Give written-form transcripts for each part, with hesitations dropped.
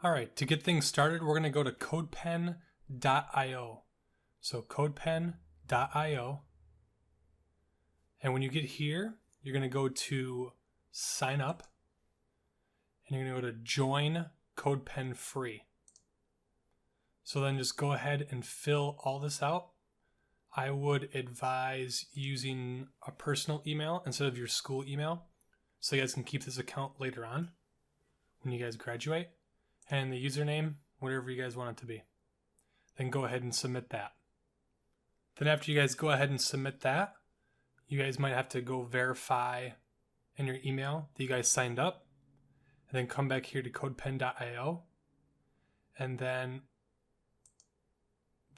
All right, to get things started, we're going to go to codepen.io. So codepen.io. And when you get here, you're going to go to sign up. And you're going to go to join Codepen free. So then just go ahead and fill all this out. I would advise using a personal email instead of your school email, so you guys can keep this account later on when you guys graduate. And the username, whatever you guys want it to be. Then go ahead and submit that. Then after you guys go ahead and submit that, you guys might have to go verify in your email that you guys signed up. And then come back here to codepen.io. And then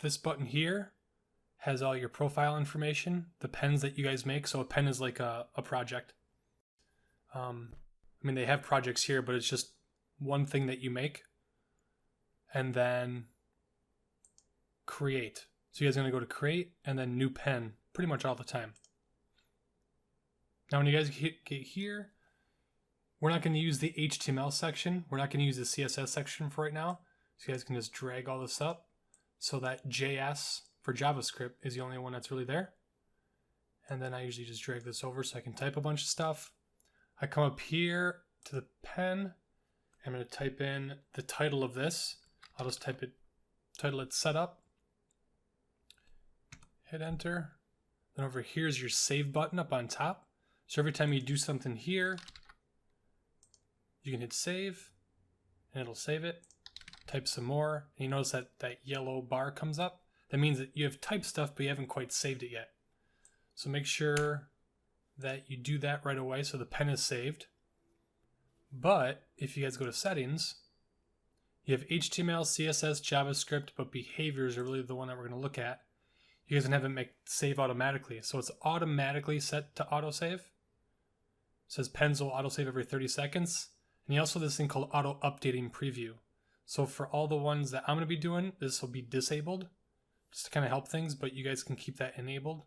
this button here has all your profile information, the pens that you guys make. So a pen is like a project. I mean, they have projects here, but it's just one thing that you make. And then create. So you guys are going to go to create and then new pen pretty much all the time. Now when you guys get here, we're not going to use the HTML section. We're not going to use the CSS section for right now. So you guys can just drag all this up so that JS for JavaScript is the only one that's really there. And then I usually just drag this over so I can type a bunch of stuff. I come up here to the pen. I'm going to type in the title of this. I'll just title it setup. Hit enter. Then over here is your save button up on top. So every time you do something here, you can hit save and it'll save it. Type some more. And you notice that yellow bar comes up. That means that you have typed stuff, but you haven't quite saved it yet. So make sure that you do that right away so the pen is saved. But if you guys go to settings, you have HTML, CSS, JavaScript, but behaviors are really the one that we're going to look at. You guys can have it save automatically. So it's automatically set to autosave. It says pens will autosave every 30 seconds. And you also have this thing called auto updating preview. So for all the ones that I'm going to be doing, this will be disabled just to kind of help things, but you guys can keep that enabled.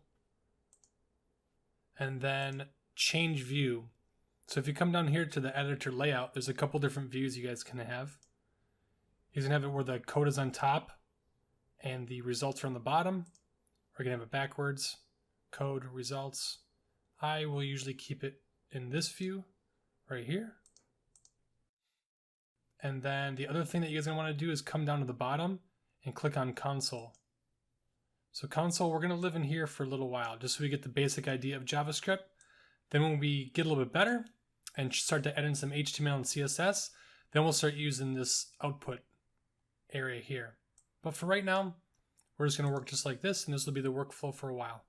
And then change view. So if you come down here to the editor layout, there's a couple different views you guys can have. You can have it where the code is on top and the results are on the bottom. Or you can have it backwards, code, results. I will usually keep it in this view right here. And then the other thing that you guys are going to want to do is come down to the bottom and click on console. So console, we're going to live in here for a little while just so we get the basic idea of JavaScript. Then when we get a little bit better and start to add in some HTML and CSS, then we'll start using this output area here. But for right now, we're just going to work just like this, and this will be the workflow for a while.